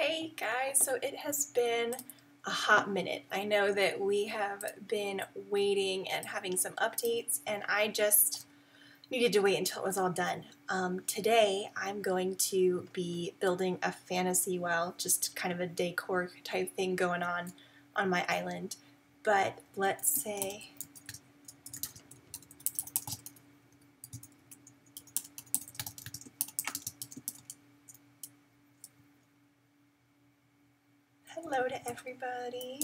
Hey guys, so it has been a hot minute. I know that we have been waiting and having some updates, and I just needed to wait until it was all done. Today I'm going to be building a fantasy well, just kind of a decor type thing going on my island. But let's say hello to everybody.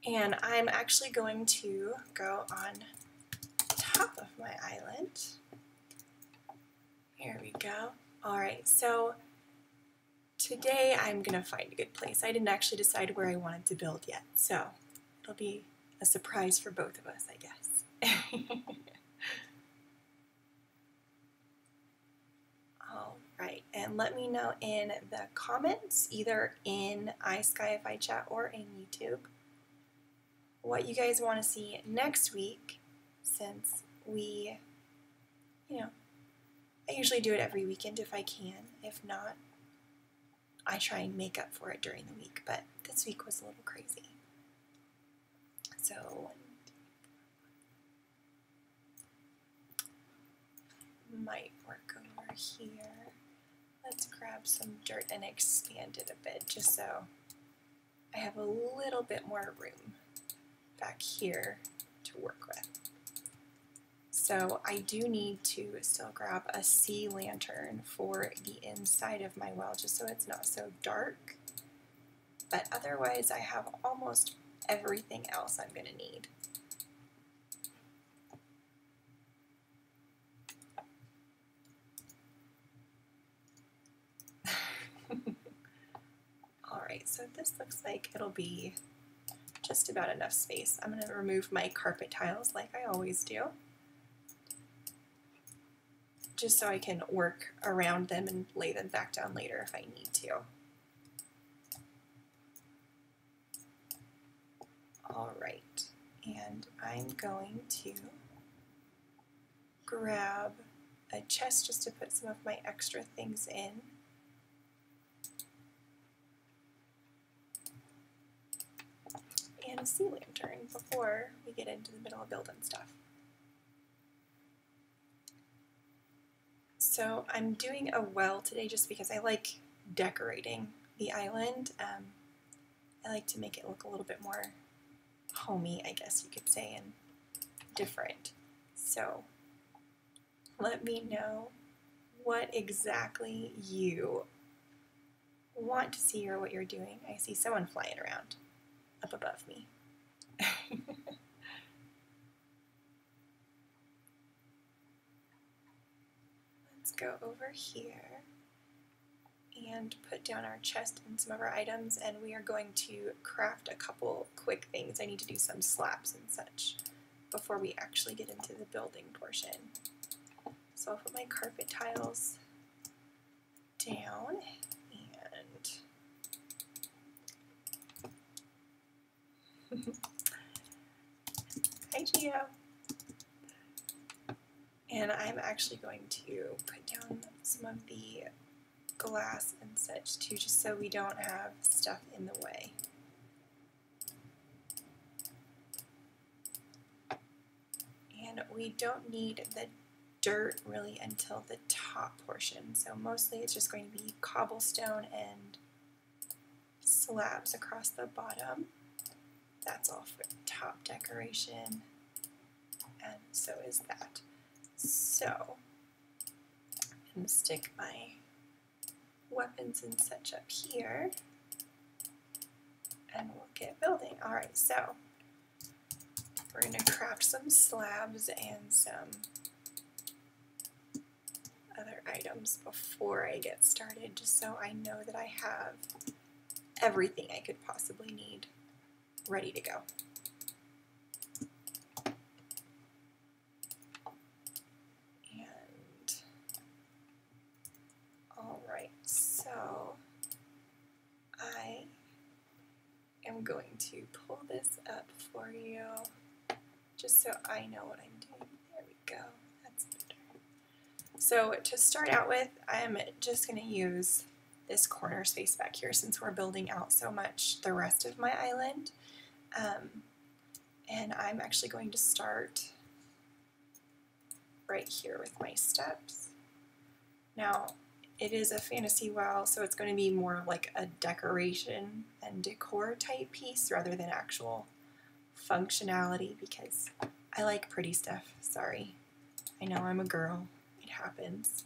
And I'm actually going to go on top of my island. Here we go. Alright, so today I'm going to find a good place. I didn't actually decide where I wanted to build yet, so it'll be a surprise for both of us, I guess. Alright, and let me know in the comments, either in iSkyify chat or in YouTube, what you guys want to see next week, since I usually do it every weekend if I can. If not, I try and make up for it during the week, but this week was a little crazy. So, might work over here. Let's grab some dirt and expand it a bit, just so I have a little bit more room back here to work with. So I do need to still grab a sea lantern for the inside of my well, just so it's not so dark. But otherwise I have almost everything else I'm going to need. Alright, so this looks like it'll be just about enough space. I'm going to remove my carpet tiles like I always do, just so I can work around them and lay them back down later if I need to. Alright, and I'm going to grab a chest just to put some of my extra things in. And a sea lantern before we get into the middle of building stuff. So I'm doing a well today just because I like decorating the island. I like to make it look a little bit more homey, I guess you could say, and different. So let me know what exactly you want to see or what you're doing. I see someone flying around up above me. Let's go over here and put down our chest and some of our items, and we are going to craft a couple quick things. I need to do some slabs and such before we actually get into the building portion. So I'll put my carpet tiles down, and hi Gio. And I'm actually going to put down some of the glass and such too, just so we don't have stuff in the way. And we don't need the dirt really until the top portion, so mostly it's just going to be cobblestone and slabs across the bottom. That's all for top decoration, and so is that. So I'm going to stick my weapons and such up here, and we'll get building. Alright, so we're going to craft some slabs and some other items before I get started, just so I know that I have everything I could possibly need ready to go. And alright, so I am going to pull this up for you just so I know what I'm doing. There we go. That's better. So to start out with, I'm just going to use this corner space back here since we're building out so much the rest of my island. And I'm actually going to start right here with my steps. Now, it is a fantasy well, so it's going to be more of like a decoration and decor type piece rather than actual functionality because I like pretty stuff. Sorry. I know I'm a girl. It happens.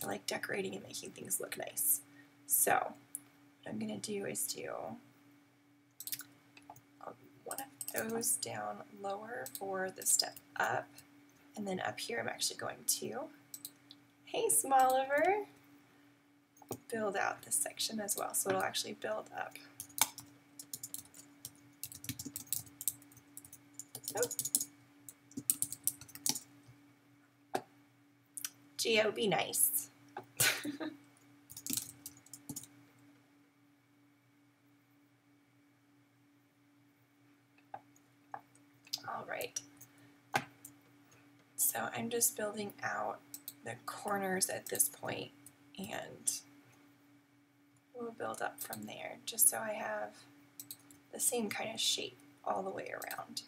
I like decorating and making things look nice. So what I'm going to do is do one of those down lower for the step up. And then up here I'm actually going to, hey Smoliver, build out this section as well. So it'll actually build up. Oh. Geo, be nice. All right. So I'm just building out the corners at this point, and we'll build up from there just so I have the same kind of shape all the way around.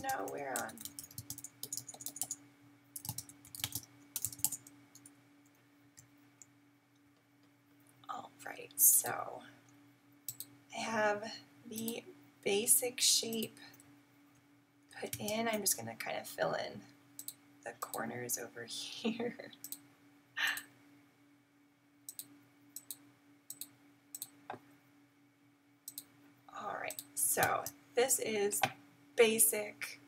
No, we're on. All right, so I have the basic shape put in. I'm just going to kind of fill in the corners over here. All right, so this is basic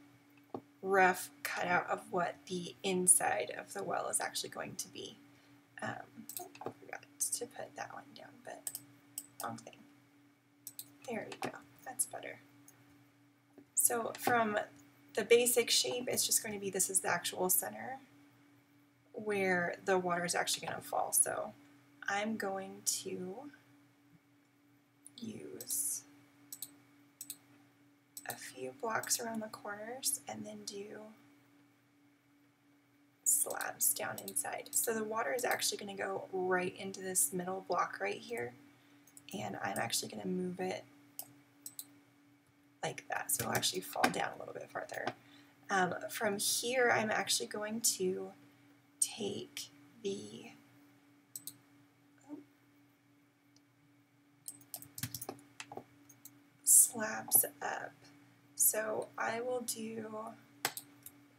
rough cutout of what the inside of the well is actually going to be. I forgot to put that one down, but wrong thing. There we go, that's better. So from the basic shape, it's just going to be, this is the actual center where the water is actually going to fall. So I'm going to use a few blocks around the corners and then do slabs down inside. So the water is actually going to go right into this middle block right here, and I'm actually going to move it like that so it'll actually fall down a little bit farther. From here I'm actually going to take the slabs up. So I will do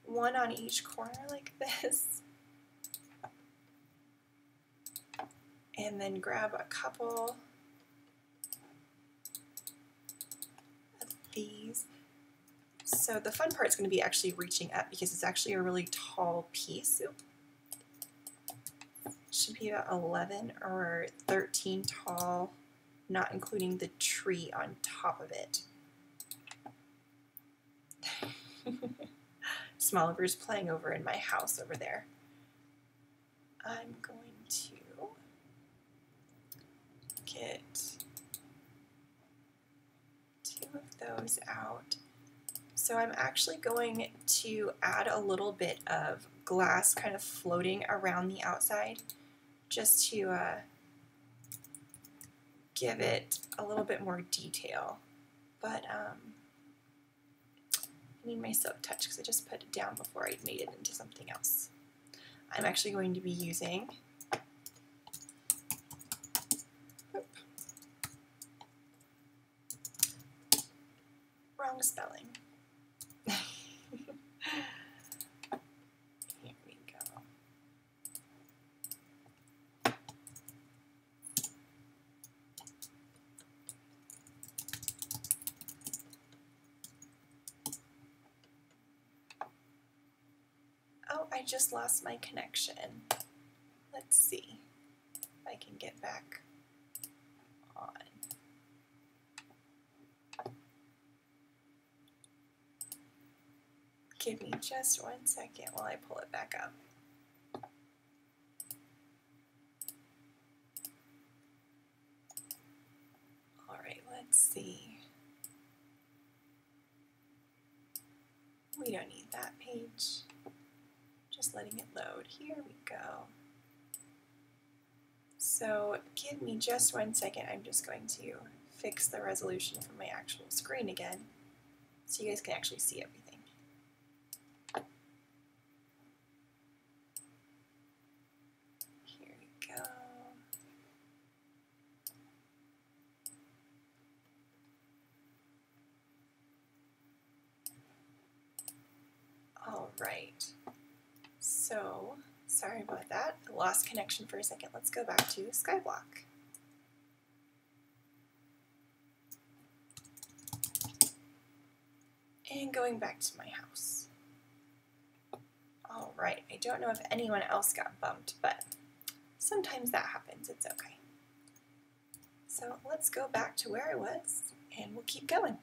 one on each corner like this, and then grab a couple of these. So the fun part is going to be actually reaching up because it's actually a really tall piece. It should be about 11 or 13 tall, not including the tree on top of it. Smoliver's playing over in my house over there. I'm going to get 2 of those out. So I'm actually going to add a little bit of glass kind of floating around the outside just to give it a little bit more detail. But I need my silk touch because I just put it down before I made it into something else. I'm actually going to be using wrong spelling. Here we go. Oh, I just lost my connection. Let's see if I can get back on. Give me just 1 second while I pull it back up. All right, let's see. We don't need that page. Just letting it load. Here we go. So give me just 1 second. I'm just going to fix the resolution from my actual screen again so you guys can actually see everything. Here we go. All right. So, sorry about that. I lost connection for a second. Let's go back to Skyblock. And going back to my house. All right, I don't know if anyone else got bumped, but sometimes that happens. It's okay. So let's go back to where I was, and we'll keep going.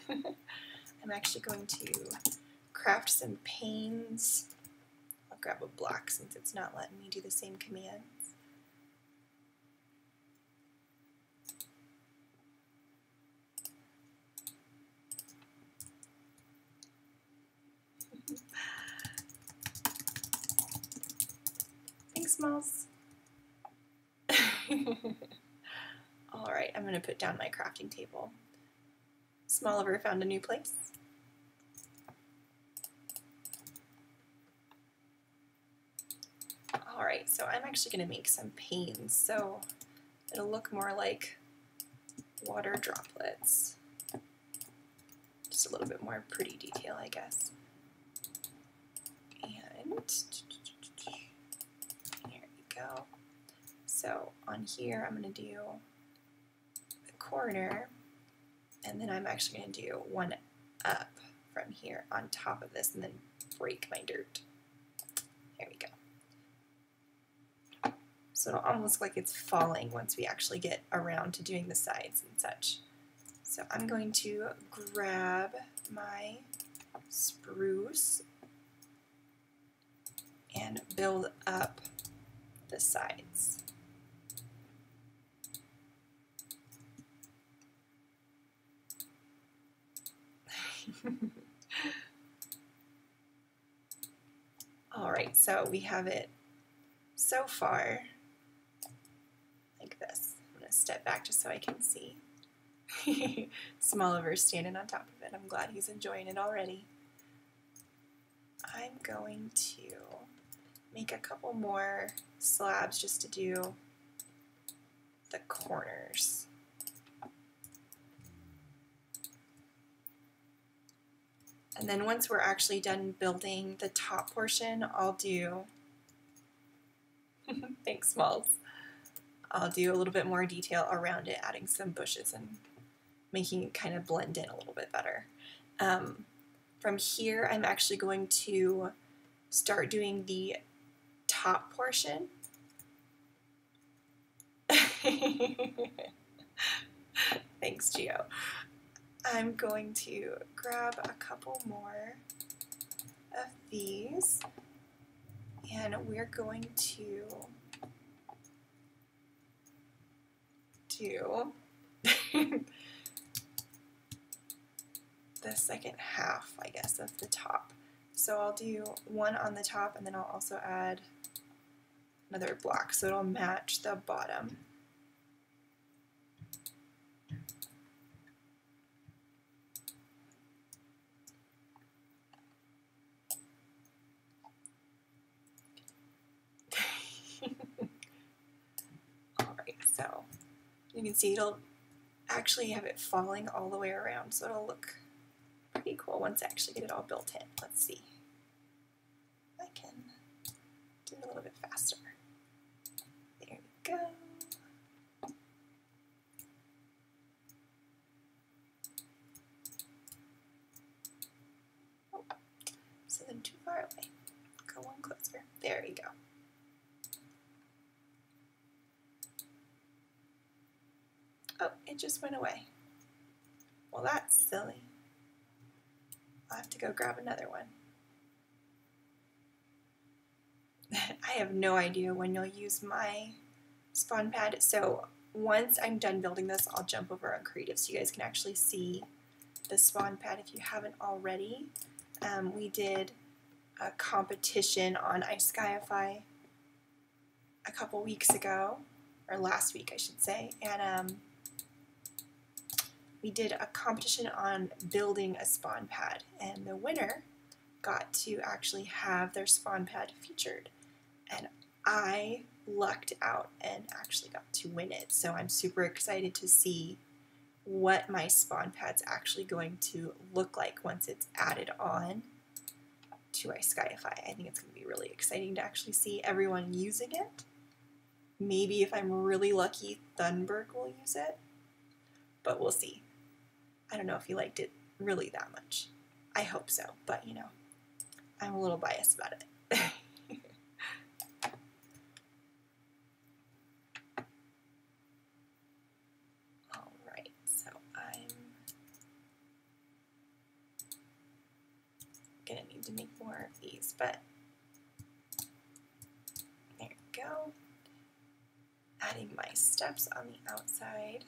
I'm actually going to craft some panes. I'll grab a block since it's not letting me do the same commands. Thanks, Smalls. All right, I'm going to put down my crafting table. Smalliver found a new place. All right, so I'm actually going to make some panes so it'll look more like water droplets. Just a little bit more pretty detail, I guess. And here we go. So on here, I'm going to do the corner, and then I'm actually going to do one up from here on top of this and then break my dirt. There we go. So it'll almost look like it's falling once we actually get around to doing the sides and such. So I'm going to grab my spruce and build up the sides. All right, so we have it so far like this. I'm going to step back just so I can see. Smalliver standing on top of it. I'm glad he's enjoying it already. I'm going to make a couple more slabs just to do the corners. And then once we're actually done building the top portion, I'll do, thanks Smalls, I'll do a little bit more detail around it, adding some bushes and making it kind of blend in a little bit better. From here, I'm actually going to start doing the top portion. Thanks, Gio. I'm going to grab a couple more of these, and we're going to do the second half, I guess, of the top. So I'll do one on the top, and then I'll also add another block so it'll match the bottom. Alright, so you can see it'll actually have it falling all the way around, so it'll look pretty cool once I actually get it all built in. Let's see. I can do it a little bit faster. There we go. Oh, so then too far away. Go one closer. There you go. Oh, it just went away. Well, that's silly. I'll have to go grab another one. I have no idea when you'll use my spawn pad, so once I'm done building this, I'll jump over on Creative so you guys can actually see the spawn pad if you haven't already. We did a competition on iSkyify a couple weeks ago, or last week I should say, and we did a competition on building a spawn pad, and the winner got to actually have their spawn pad featured, and I lucked out and actually got to win it. So I'm super excited to see what my spawn pad's actually going to look like once it's added on to iSkyify. I think it's going to be really exciting to actually see everyone using it. Maybe if I'm really lucky, Thunberg will use it, but we'll see. I don't know if he liked it really that much. I hope so, but you know, I'm a little biased about it. Alright, so I'm gonna need to make more of these, but there we go. Adding my steps on the outside.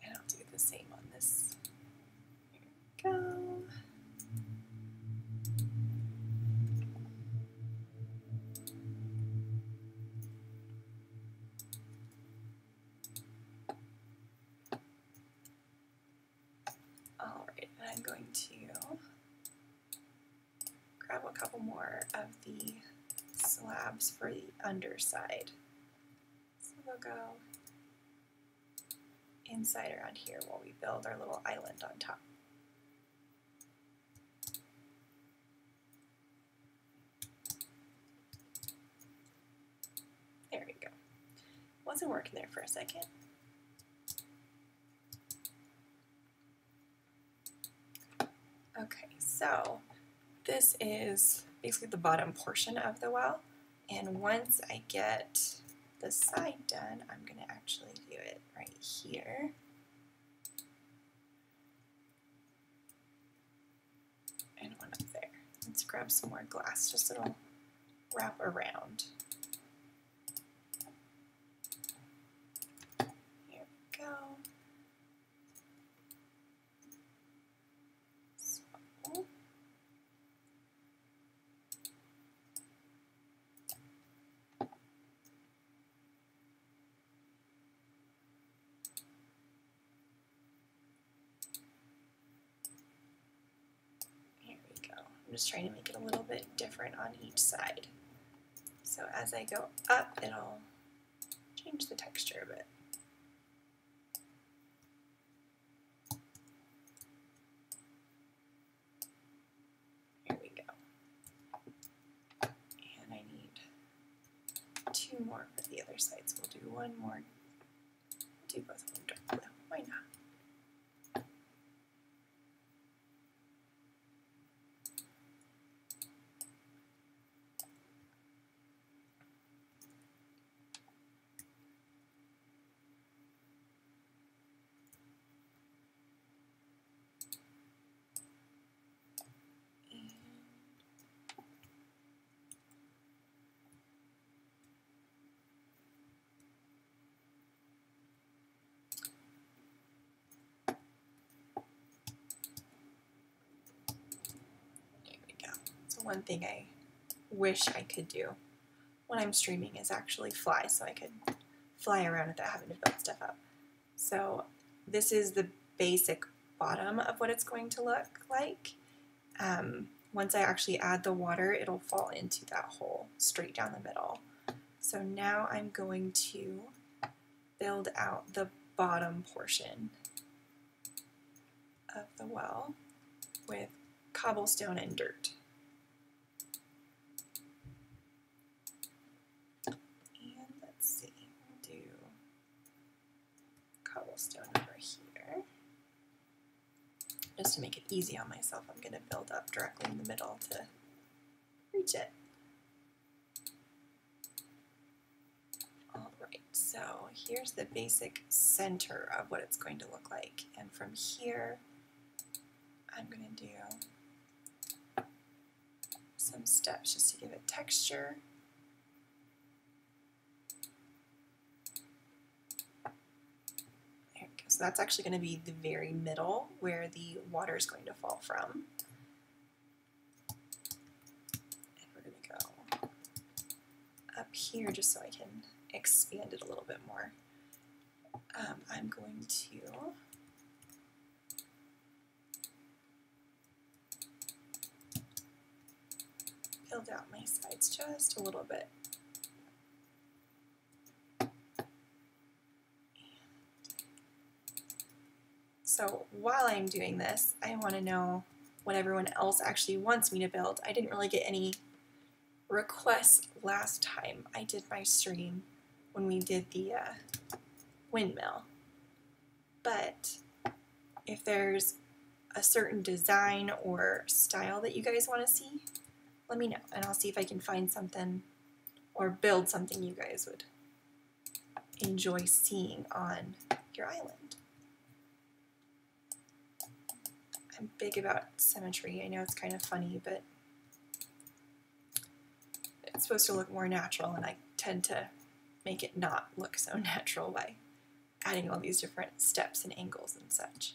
And I'll do the same on this. There we go. Alright, and I'm going to grab a couple more of the slabs for the underside. So we'll go inside around here while we build our little island on top. There we go. Wasn't working there for a second. Okay, so this is basically the bottom portion of the well, and once I get the side done, I'm going to actually do it right here. And one up there. Let's grab some more glass just so it'll wrap around. Here we go. So, I'm just trying to make it a little bit different on each side. So as I go up, it'll change the texture a bit. Here we go. And I need 2 more for the other side, so we'll do one more. Do both of them dark blue. Why not? One thing I wish I could do when I'm streaming is actually fly, so I could fly around without having to build stuff up. So this is the basic bottom of what it's going to look like. Once I actually add the water, it'll fall into that hole straight down the middle. So now I'm going to build out the bottom portion of the well with cobblestone and dirt. Cobblestone over here. Just to make it easy on myself, I'm going to build up directly in the middle to reach it. Alright, so here's the basic center of what it's going to look like. And from here, I'm going to do some steps just to give it texture. There we go. So that's actually going to be the very middle where the water is going to fall from. And we're going to go up here just so I can expand it a little bit more. I'm going to build out my sides just a little bit. So while I'm doing this, I want to know what everyone else actually wants me to build. I didn't really get any requests last time I did my stream when we did the windmill. But if there's a certain design or style that you guys want to see, let me know, and I'll see if I can find something or build something you guys would enjoy seeing on your island. I'm big about symmetry. I know it's kind of funny, but it's supposed to look more natural, and I tend to make it not look so natural by adding all these different steps and angles and such.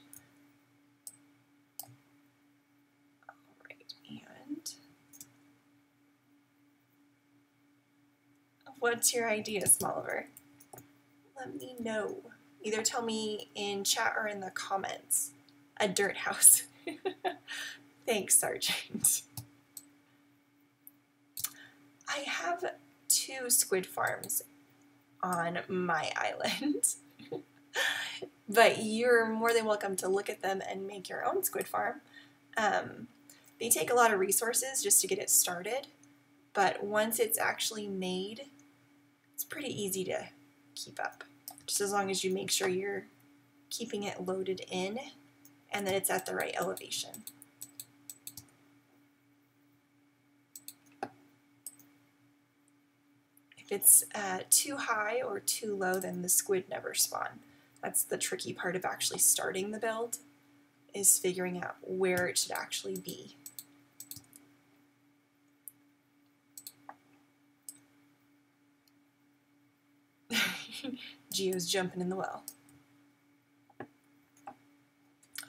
Alright, and what's your idea, Smoliver? Let me know. Either tell me in chat or in the comments. A dirt house. Thanks, Sergeant. I have 2 squid farms on my island. But you're more than welcome to look at them and make your own squid farm. They take a lot of resources just to get it started, but once it's actually made, it's pretty easy to keep up. Just as long as you make sure you're keeping it loaded in and that it's at the right elevation. If it's too high or too low, then the squid never spawn. That's the tricky part of actually starting the build, is figuring out where it should actually be. Geo's jumping in the well.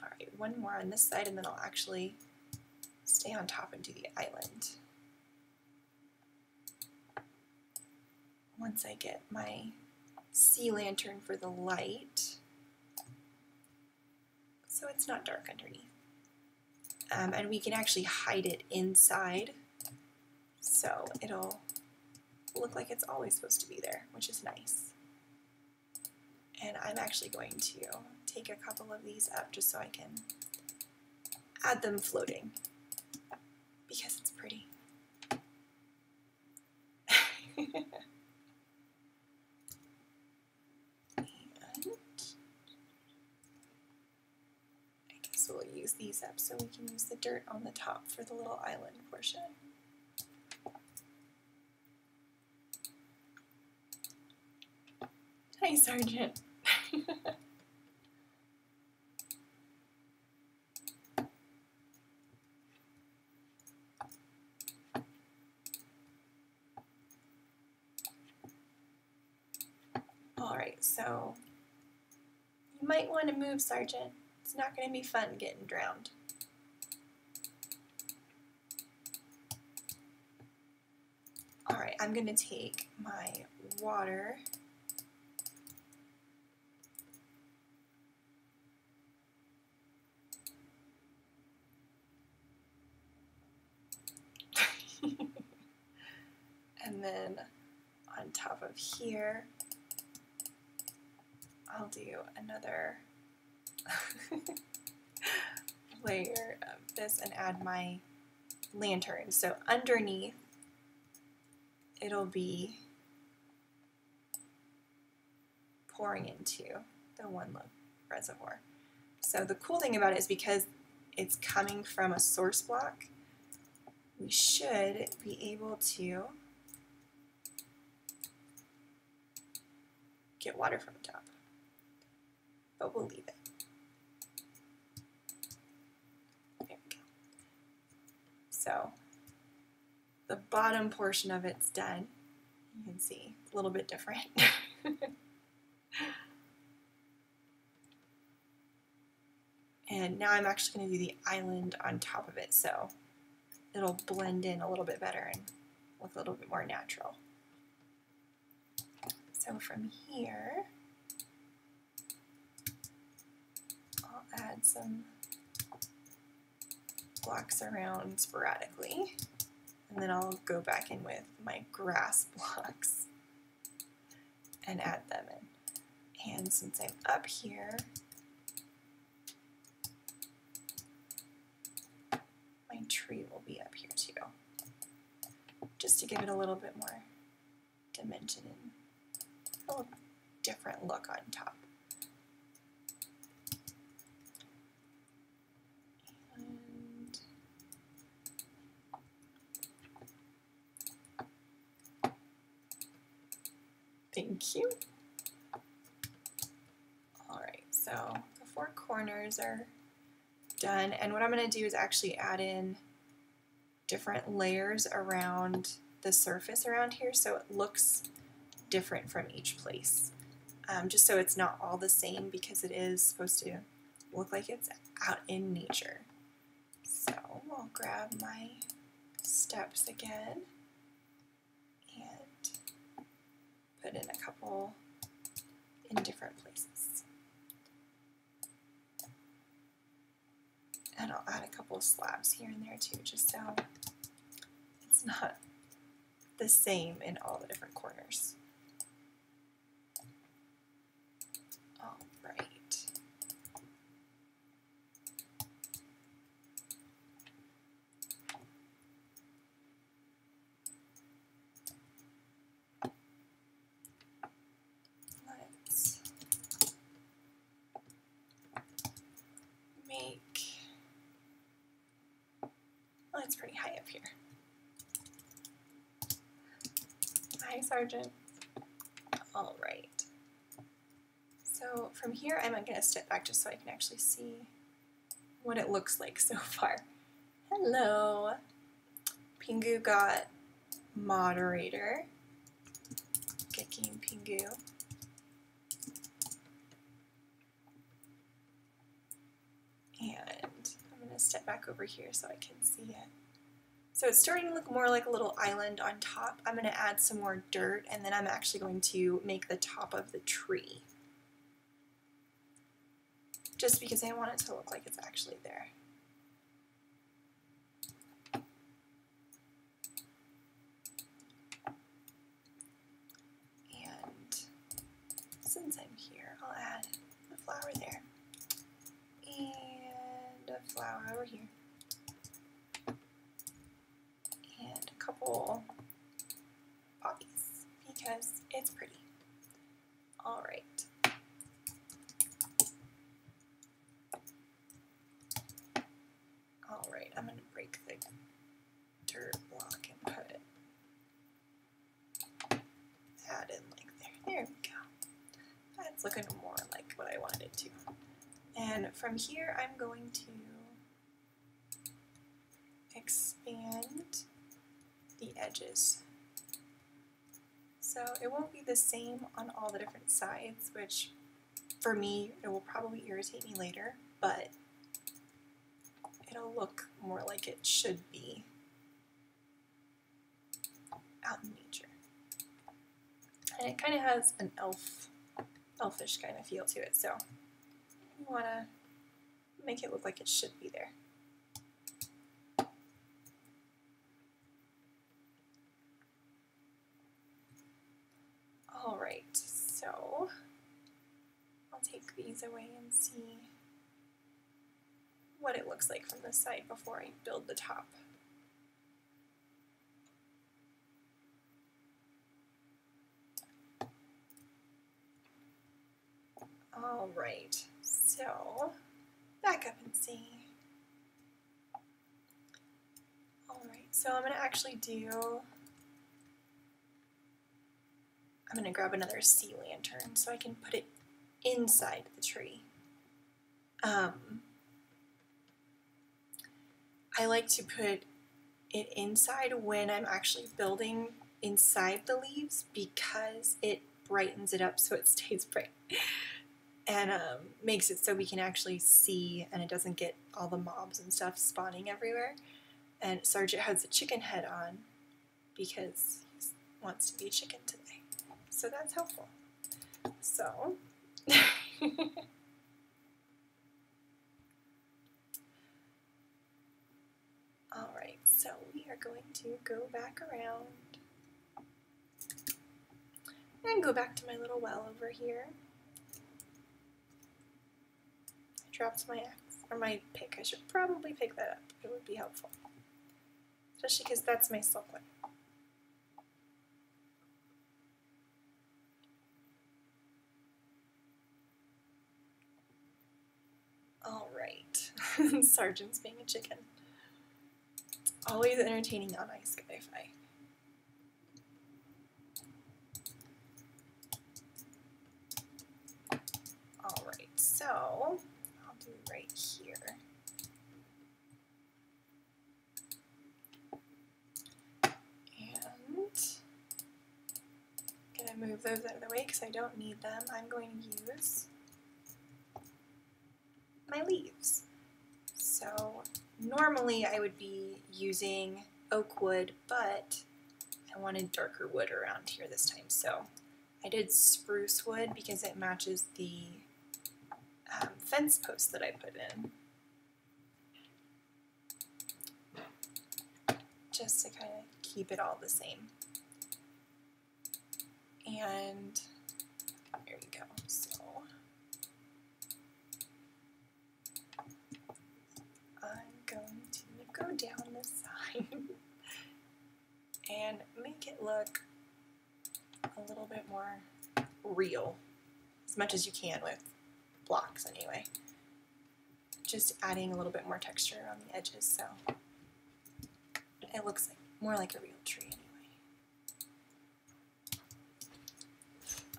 Alright, one more on this side and then I'll actually stay on top and do the island. Once I get my sea lantern for the light, so it's not dark underneath. And we can actually hide it inside, so it'll look like it's always supposed to be there, which is nice. And I'm actually going to take a couple of these up just so I can add them floating, because it's pretty. So we'll use these up so we can use the dirt on the top for the little island portion. Hi, Sergeant. Alright, so you might want to move, Sergeant. It's not going to be fun getting drowned. Alright, I'm going to take my water and then on top of here I'll do another layer of this and add my lantern. So underneath it'll be pouring into the one reservoir. So the cool thing about it is because it's coming from a source block, we should be able to get water from the top, but we'll leave it. So the bottom portion of it's done. You can see it's a little bit different. And now I'm actually going to do the island on top of it, so it'll blend in a little bit better and look a little bit more natural. So from here, I'll add some blocks around sporadically, and then I'll go back in with my grass blocks and add them in. And since I'm up here, my tree will be up here too, just to give it a little bit more dimension and a little different look on top. And thank you. All right, so the four corners are done, and what I'm going to do is actually add in different layers around the surface around here so it looks different from each place, just so it's not all the same, because it is supposed to look like it's out in nature. So I'll grab my steps again and put in a couple in different places. And I'll add a couple of slabs here and there too, just so it's not the same in all the different corners. All right. Let's make, well, it's pretty high up here. Hi, Sergeant. All right. So from here, I'm going to step back just so I can actually see what it looks like so far. Hello. Pingu got moderator. Good game, Pingu. And I'm going to step back over here so I can see it. So it's starting to look more like a little island on top. I'm going to add some more dirt, and then I'm actually going to make the top of the tree, just because I want it to look like it's actually there. And since I'm here, I'll add a flower there, and a flower over here, and a couple poppies, because it's pretty. All right. All right, I'm going to break the dirt block and put that in like there. There we go. That's looking more like what I wanted it to. And from here, I'm going to expand the edges. So it won't be the same on all the different sides, which for me, it will probably irritate me later, but it'll look more like it should be out in nature. And it kind of has an elfish kind of feel to it, so you want to make it look like it should be there. All right, so I'll take these away and see what it looks like from this side before I build the top. All right, so back up and see. All right, so I'm going to actually I'm going to grab another sea lantern so I can put it inside the tree. I like to put it inside when I'm actually building inside the leaves because it brightens it up so it stays bright and makes it so we can actually see and it doesn't get all the mobs and stuff spawning everywhere. And Sergeant has a chicken head on because he wants to be a chicken today. So that's helpful. So alright, so we are going to go back around and go back to my little well over here. I dropped my axe, or my pick. I should probably pick that up. It would be helpful. Especially because that's my silk one. Alright. Sergeant's being a chicken. It's always entertaining on iSkyify. Alright, so I'll do right here. And I'm going to move those out of the way because I don't need them. I'm going to use my leaves. So normally I would be using oak wood, but I wanted darker wood around here this time. So I did spruce wood because it matches the fence post that I put in. Just to kind of keep it all the same. And there you go. So I'm going to go down this side and make it look a little bit more real, as much as you can with blocks anyway. Just adding a little bit more texture on the edges so it looks like more like a real tree anyway.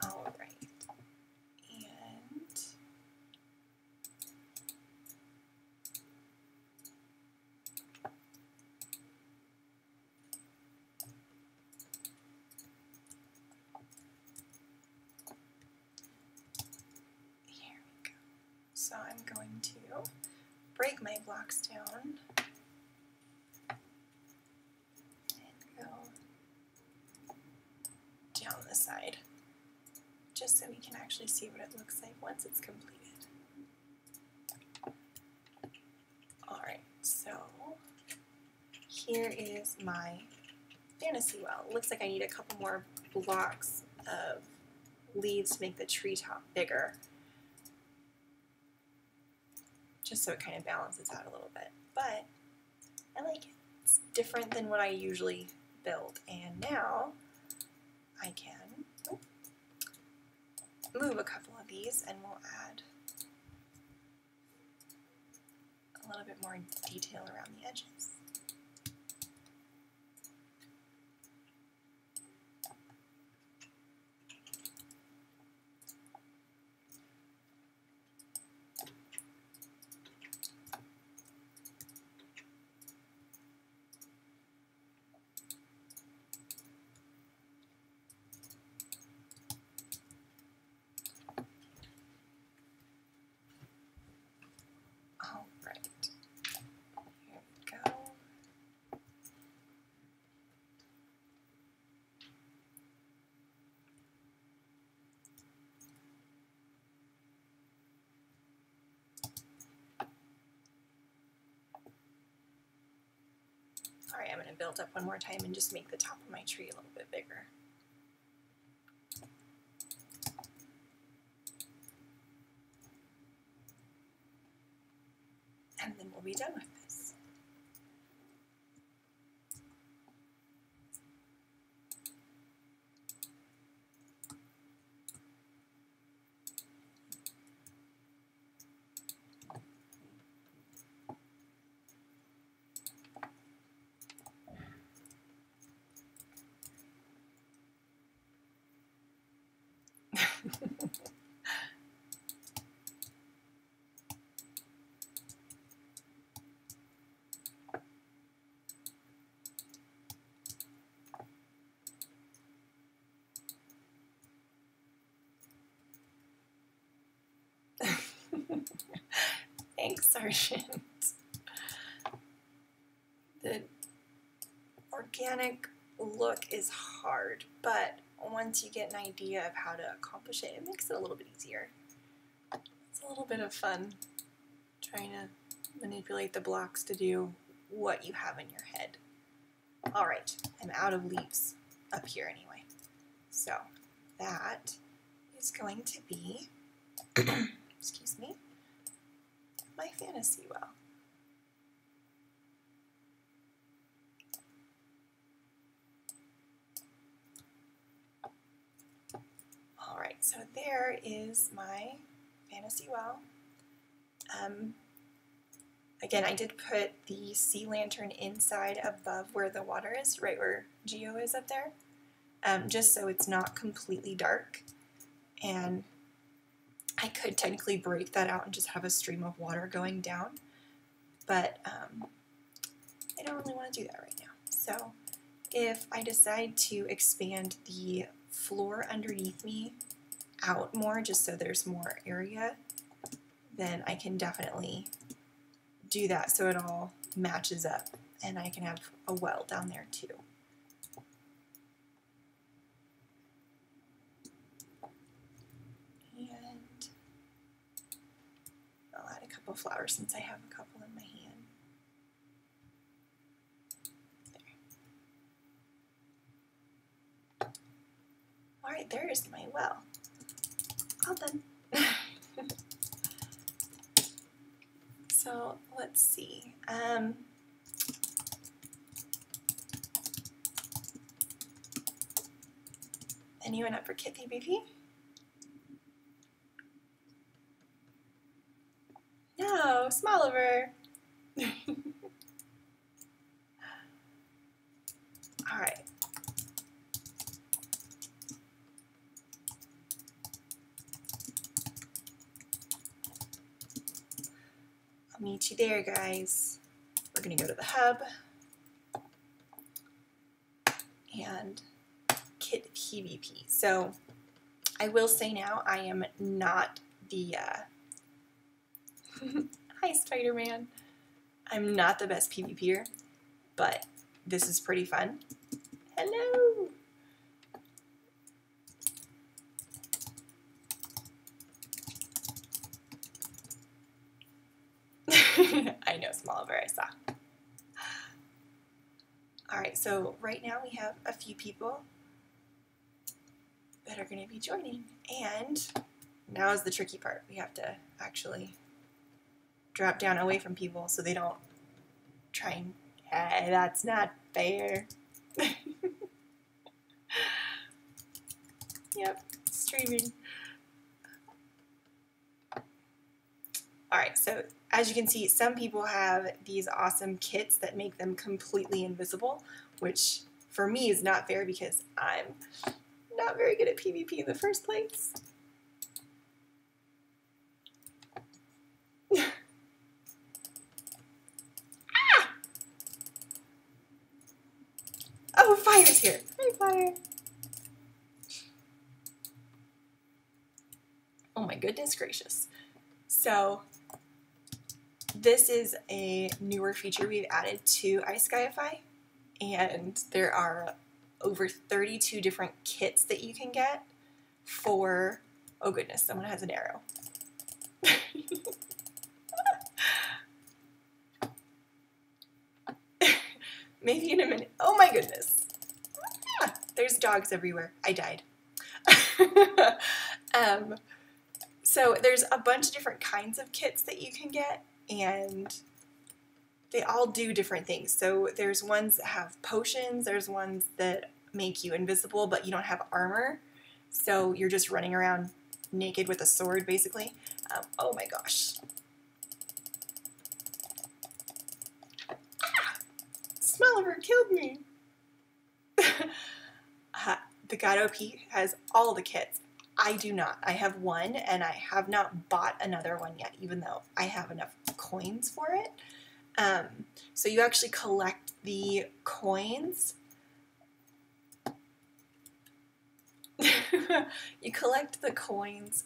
Alright. And here we go. So I'm going to break my blocks down and go down the side just so we can actually see what it looks like once it's completed. Alright, so here is my fantasy well. It looks like I need a couple more blocks of leaves to make the treetop bigger, just so it kind of balances out a little bit. But I like it. It's different than what I usually build. And now I can move a couple of these and we'll add a little bit more detail around the edges. Alright, I'm going to build up one more time and just make the top of my tree a little bit bigger. And then we'll be done with this. Sergeant. The organic look is hard, but once you get an idea of how to accomplish it, it makes it a little bit easier. It's a little bit of fun trying to manipulate the blocks to do what you have in your head. All right, I'm out of leaves up here anyway. So that is going to be, excuse me, my fantasy well. All right, so there is my fantasy well. Again, I did put the sea lantern inside above where the water is, right where Geo is up there, just so it's not completely dark. And I could technically break that out and just have a stream of water going down, but I don't really want to do that right now. So if I decide to expand the floor underneath me out more, just so there's more area, then I can definitely do that so it all matches up and I can have a well down there too. And I'll add a couple flowers since I have a couple in my hand. There. All right, there's my well. All done. So let's see. Anyone up for kitPVP? No, Smoliver. All right. I'll meet you there, guys. We're gonna go to the hub and kitPVP. So I will say now, I am not the hi Spider-Man. I'm not the best PvPer, but this is pretty fun. Hello. I know, Smoliver, I saw. Alright, so right now we have a few people that are going to be joining, and now is the tricky part. We have to actually drop down away from people so they don't try and, hey, that's not fair. Yep, streaming. Alright, so as you can see, some people have these awesome kits that make them completely invisible, which for me is not fair because I'm not very good at PvP in the first place. Ah! Oh, fire's here. Hi, fire. Oh my goodness gracious. So this is a newer feature we've added to iSkyify, and there are over 32 different kits that you can get for, oh goodness, someone has an arrow. Maybe in a minute. Oh my goodness. Ah, there's dogs everywhere. I died. So there's a bunch of different kinds of kits that you can get, and they all do different things. So there's ones that have potions, there's ones that make you invisible but you don't have armor, so you're just running around naked with a sword basically. Oh my gosh. Ah! Smoliver killed me! The God OP has all the kits. I do not. I have one, and I have not bought another one yet, even though I have enough coins for it. So you actually collect the coins. You collect the coins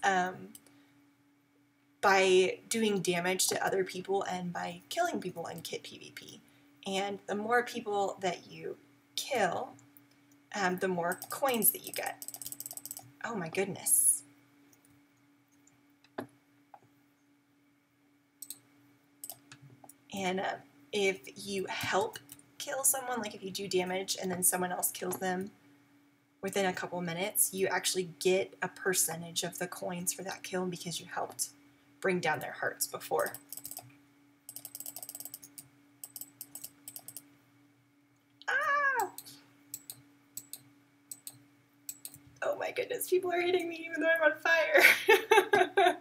by doing damage to other people and by killing people in kitPVP. And the more people that you kill, the more coins that you get. Oh my goodness. And if you help kill someone, like if you do damage and then someone else kills them within a couple minutes, you actually get a percentage of the coins for that kill because you helped bring down their hearts before. Ah! Oh my goodness, people are hitting me even though I'm on fire.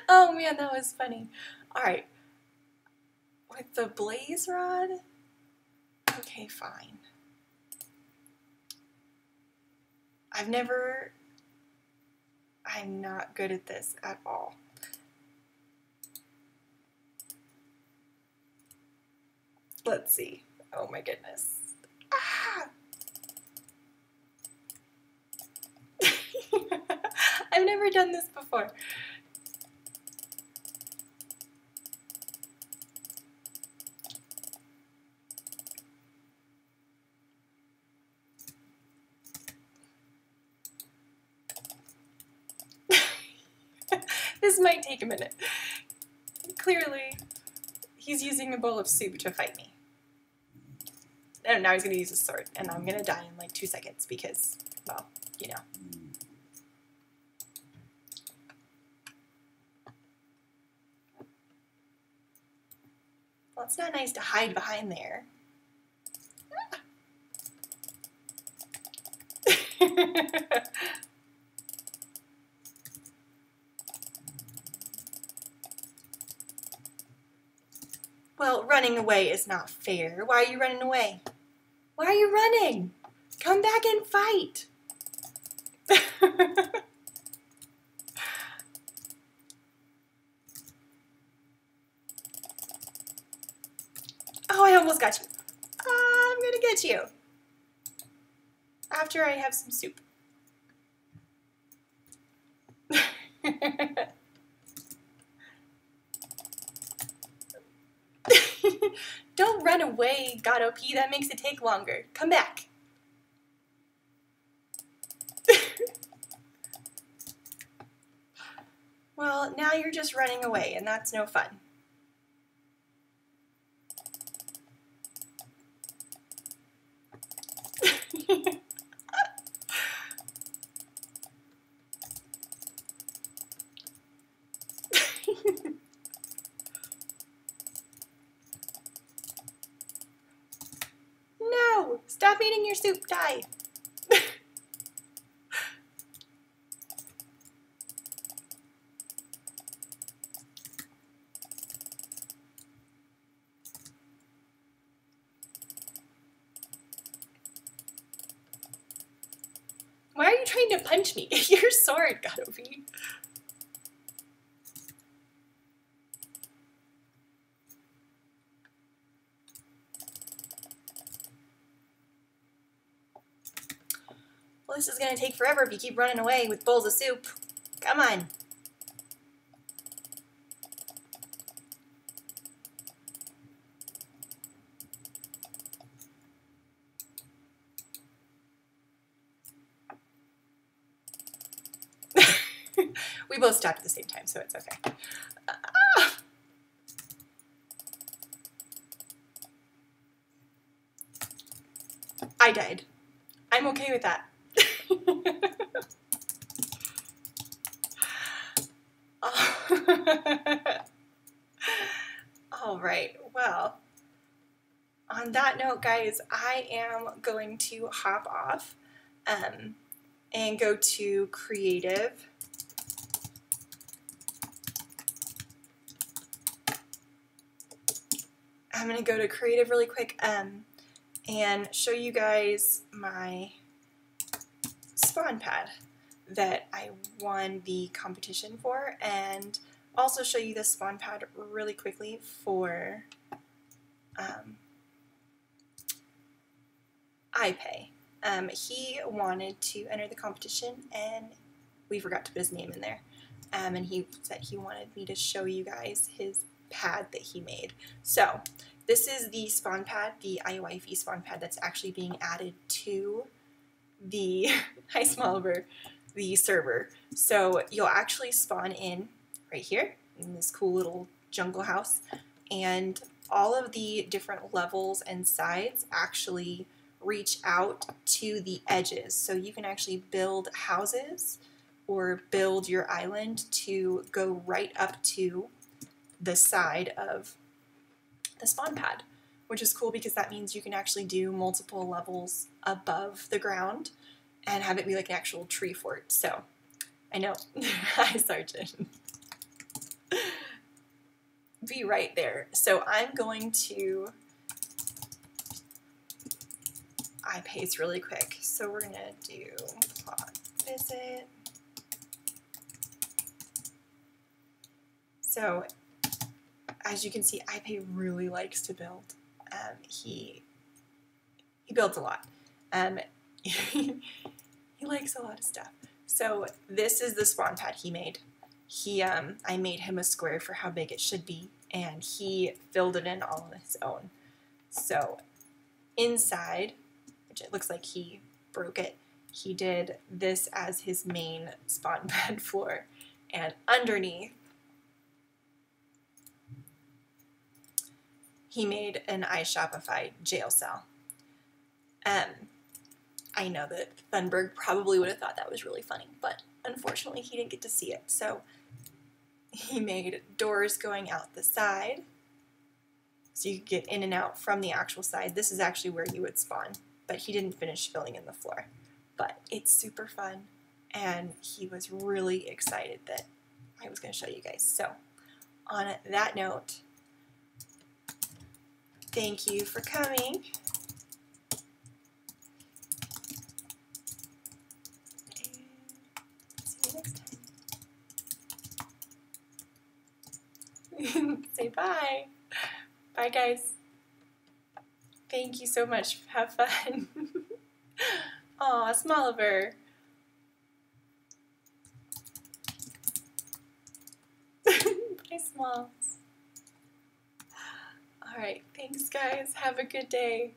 Oh man, that was funny. Alright. With the blaze rod? Okay, fine. I'm not good at this at all. Let's see. Oh my goodness. Ah! I've never done this before. This might take a minute. Clearly, he's using a bowl of soup to fight me. And now he's going to use his sword, and I'm going to die in like 2 seconds because, well, you know. Well, it's not nice to hide behind there. Well, running away is not fair. Why are you running away? Why are you running? Come back and fight. Oh, I almost got you. I'm gonna get you. After I have some soup. Don't run away, God OP. That makes it take longer. Come back. Well, now you're just running away, and that's no fun. No! Stop eating your soup. Die. Why are you trying to punch me? Your sword, God OP. Well, this is going to take forever if you keep running away with bowls of soup. Come on. We both stopped at the same time, so it's okay. I died. I'm okay with that. All right, well, on that note, guys, I am going to hop off and go to creative. I'm going to go to creative really quick and show you guys my spawn pad that I won the competition for, and also show you the spawn pad really quickly for iPay. He wanted to enter the competition and we forgot to put his name in there. and he said he wanted me to show you guys his pad that he made. So this is the spawn pad, the iSkyify spawn pad that's actually being added to the hi Smoliver, the server. So you'll actually spawn in right here in this cool little jungle house, and all of the different levels and sides actually reach out to the edges. So you can actually build houses or build your island to go right up to the side of the spawn pad, which is cool because that means you can actually do multiple levels above the ground and have it be like an actual tree fort. So I know, hi Sergeant. Be right there. So I'm going to iPace really quick. So we're gonna do plot visit. So as you can see, iPay really likes to build. He builds a lot. He likes a lot of stuff. So this is the spawn pad he made. I made him a square for how big it should be, and he filled it in all on his own. So inside, which it looks like he broke it, he did this as his main spawn pad floor, and underneath he made an iSkyify jail cell. I know that Thunberg probably would have thought that was really funny, but unfortunately he didn't get to see it. So he made doors going out the side, so you could get in and out from the actual side. This is actually where you would spawn, but he didn't finish filling in the floor. But it's super fun, and he was really excited that I was going to show you guys. So on that note, thank you for coming. Say bye. Bye, guys. Thank you so much. Have fun. Aw, Smoliver. Bye, Smalls. All right. Thanks, guys. Have a good day.